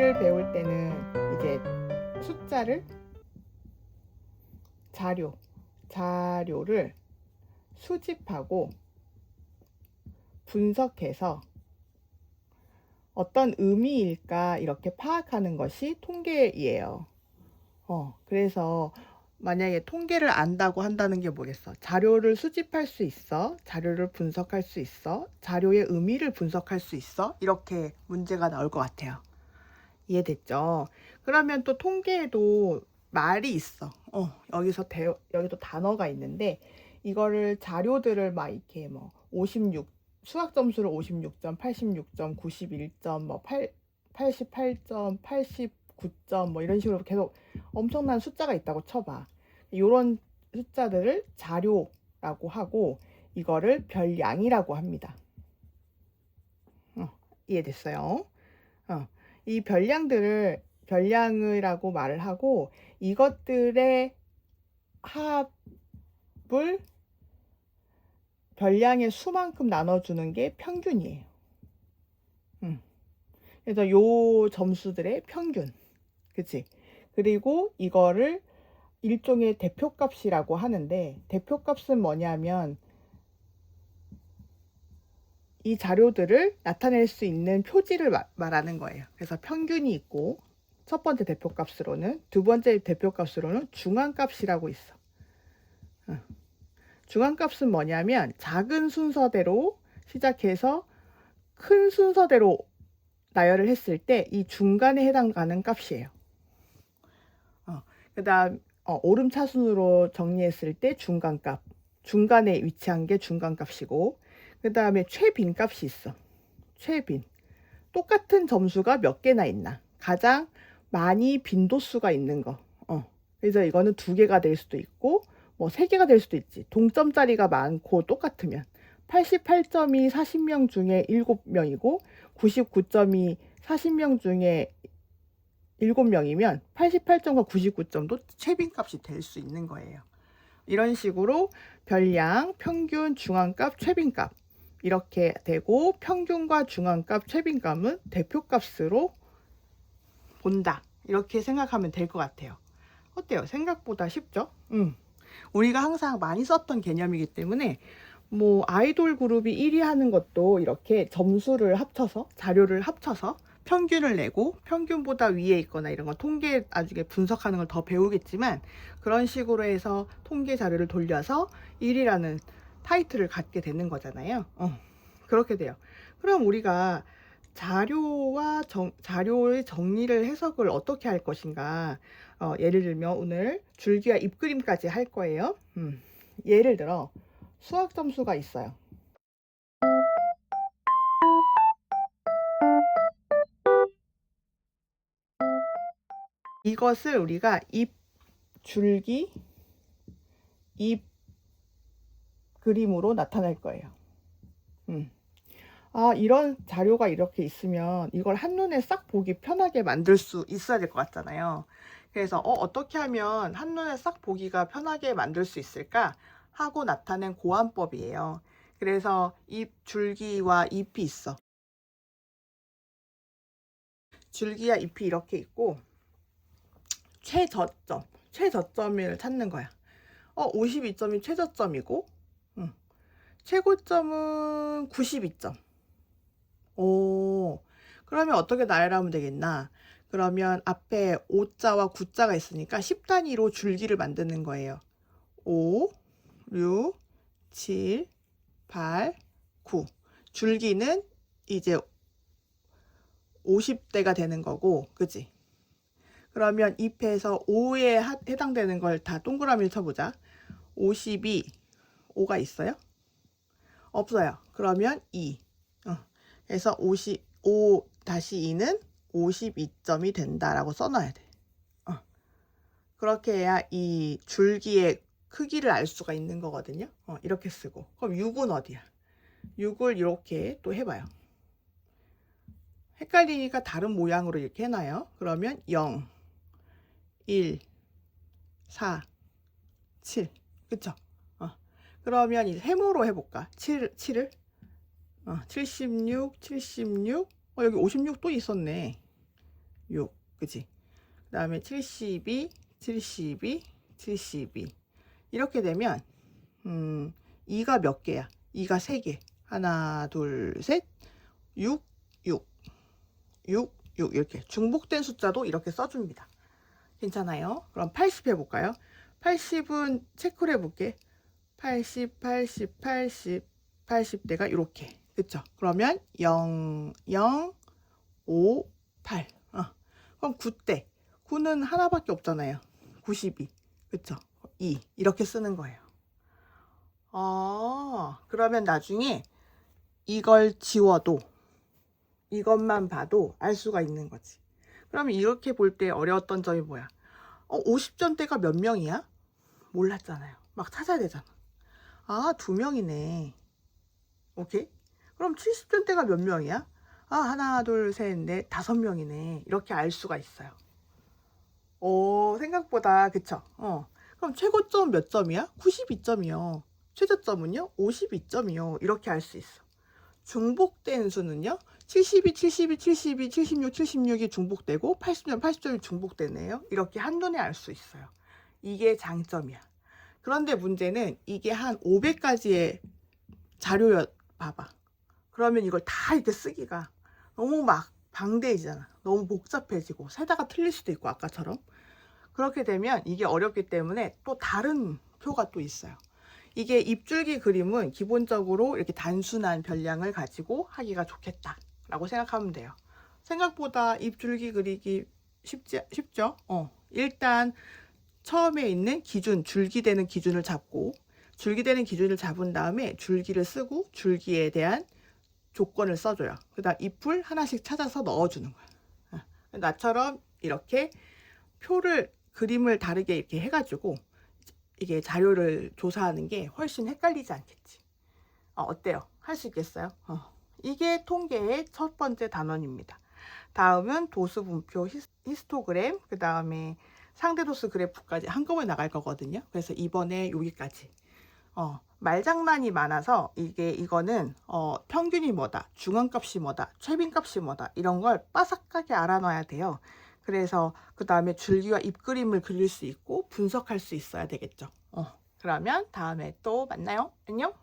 예를 배울 때는 이제 숫자를 자료를 수집하고 분석해서 어떤 의미일까 이렇게 파악하는 것이 통계이에요. 그래서 만약에 통계를 안다고 한다는 게 뭐겠어? 자료를 수집할 수 있어? 자료를 분석할 수 있어? 자료의 의미를 분석할 수 있어? 이렇게 문제가 나올 것 같아요. 이해됐죠? 그러면 또 통계에도 말이 있어. 여기도 단어가 있는데 이거를 자료들을 막 이렇게 뭐 56, 수학 점수를 56점, 86점, 91점, 뭐 88점, 89점 뭐 이런 식으로 계속 엄청난 숫자가 있다고 쳐봐. 이런 숫자들을 자료라고 하고 이거를 별량이라고 합니다. 이해됐어요? 이 별량이라고 말을 하고 이것들의 합을 별량의 수만큼 나눠주는 게 평균이에요. 그래서 요 점수들의 평균, 그치? 그리고 이거를 일종의 대표값이라고 하는데 대표값은 뭐냐면 이 자료들을 나타낼 수 있는 표지를 말하는 거예요. 그래서 평균이 있고 첫 번째 대표값으로는, 두 번째 대표값으로는 중앙값이라고 있어. 중앙값은 뭐냐면 작은 순서대로 시작해서 큰 순서대로 나열을 했을 때 이 중간에 해당하는 값이에요. 그 다음 오름차순으로 정리했을 때 중간값, 중간에 위치한 게 중간값이고, 그 다음에 최빈값이 있어. 최빈, 똑같은 점수가 몇 개나 있나, 가장 많이 빈도수가 있는 거. 그래서 이거는 2개가 될 수도 있고 뭐 3개가 될 수도 있지. 동점짜리가 많고 똑같으면 88점이 40명 중에 7명이고 99점이 40명 중에 7명이면 88점과 99점도 최빈값이 될 수 있는 거예요. 이런 식으로 별량, 평균, 중앙값, 최빈값 이렇게 되고, 평균과 중앙값, 최빈값은 대표값으로 본다. 이렇게 생각하면 될 것 같아요. 어때요? 생각보다 쉽죠? 우리가 항상 많이 썼던 개념이기 때문에 뭐 아이돌 그룹이 1위 하는 것도 이렇게 점수를 합쳐서, 자료를 합쳐서 평균을 내고 평균보다 위에 있거나 이런 거 통계 나중에 분석하는 걸 더 배우겠지만, 그런 식으로 해서 통계 자료를 돌려서 1위라는 타이틀을 갖게 되는 거잖아요. 그렇게 돼요. 그럼 우리가 자료의 정리를, 해석을 어떻게 할 것인가? 예를 들면 오늘 줄기와 잎그림까지 할 거예요. 예를 들어 수학 점수가 있어요. 이것을 우리가 줄기, 잎 그림으로 나타낼 거예요. 이런 자료가 이렇게 있으면 이걸 한눈에 싹 보기 편하게 만들 수 있어야 될 것 같잖아요. 그래서 어떻게 하면 한눈에 싹 보기가 편하게 만들 수 있을까 하고 나타낸 고안법이에요. 그래서 줄기와 잎이 있어. 줄기와 잎이 이렇게 있고 최저점을 찾는 거야. 52점이 최저점이고 최고점은 92점. 그러면 어떻게 나열하면 되겠나? 그러면 앞에 5자와 9자가 있으니까 10단위로 줄기를 만드는 거예요. 5, 6, 7, 8, 9. 줄기는 이제 50대가 되는 거고, 그치? 그러면 잎에서 5에 해당되는 걸 다 동그라미를 쳐보자. 52, 5가 있어요? 없어요. 그러면 2. 그래서 5-2는 52점이 된다라고 써놔야 돼. 그렇게 해야 이 줄기의 크기를 알 수가 있는 거거든요. 이렇게 쓰고. 그럼 6은 어디야? 6을 이렇게 또 해봐요. 헷갈리니까 다른 모양으로 이렇게 해놔요. 그러면 0, 1, 4, 7. 그쵸? 그러면 이 세모로 해볼까? 7을 76, 76. 여기 56도 있었네. 6, 그지? 그 다음에 72, 72, 72. 이렇게 되면 2가 몇 개야? 2가 3개. 하나, 둘, 셋, 6, 6, 6, 6 이렇게 중복된 숫자도 이렇게 써줍니다. 괜찮아요? 그럼 80 해볼까요? 80은 체크를 해볼게. 80, 80, 80, 80대가 이렇게. 그쵸? 그러면 0, 0, 5, 8. 그럼 9대. 9는 하나밖에 없잖아요. 92. 그쵸? 2. 이렇게 쓰는 거예요. 그러면 나중에 이걸 지워도 이것만 봐도 알 수가 있는 거지. 그러면 이렇게 볼 때 어려웠던 점이 뭐야? 50점대가 몇 명이야? 몰랐잖아요. 막 찾아야 되잖아. 2명이네. 오케이? 그럼 70점대가 몇 명이야? 하나, 둘, 셋, 넷, 5명이네. 이렇게 알 수가 있어요. 생각보다, 그쵸? 그럼 최고점 몇 점이야? 92점이요. 최저점은요? 52점이요. 이렇게 알 수 있어. 중복된 수는요? 72, 72, 72, 76, 76이 중복되고 80점, 80점이 중복되네요. 이렇게 한눈에 알 수 있어요. 이게 장점이야. 그런데 문제는 이게 한 500가지의 자료여 봐봐. 그러면 이걸 다 이렇게 쓰기가 너무 막 방대해지잖아. 너무 복잡해지고 세다가 틀릴 수도 있고 아까처럼. 그렇게 되면 이게 어렵기 때문에 또 다른 표가 또 있어요. 이게 입줄기 그림은 기본적으로 이렇게 단순한 별량을 가지고 하기가 좋겠다라고 생각하면 돼요. 생각보다 입줄기 그리기 쉽죠? 일단 처음에 있는 기준, 줄기되는 기준을 잡고 줄기되는 기준을 잡은 다음에 줄기를 쓰고 줄기에 대한 조건을 써줘요. 그 다음 잎을 하나씩 찾아서 넣어주는 거야. 나처럼 이렇게 그림을 다르게 이렇게 해가지고 이게 자료를 조사하는 게 훨씬 헷갈리지 않겠지. 어때요? 할 수 있겠어요? 이게 통계의 첫 번째 단원입니다. 다음은 도수분표 히스토그램, 그 다음에 상대도수 그래프까지 한꺼번에 나갈 거거든요. 그래서 이번에 여기까지. 말장난이 많아서 이거는 평균이 뭐다, 중앙값이 뭐다, 최빈값이 뭐다 이런 걸 빠삭하게 알아놔야 돼요. 그래서 그 다음에 줄기와 잎그림을 그릴 수 있고 분석할 수 있어야 되겠죠. 그러면 다음에 또 만나요. 안녕.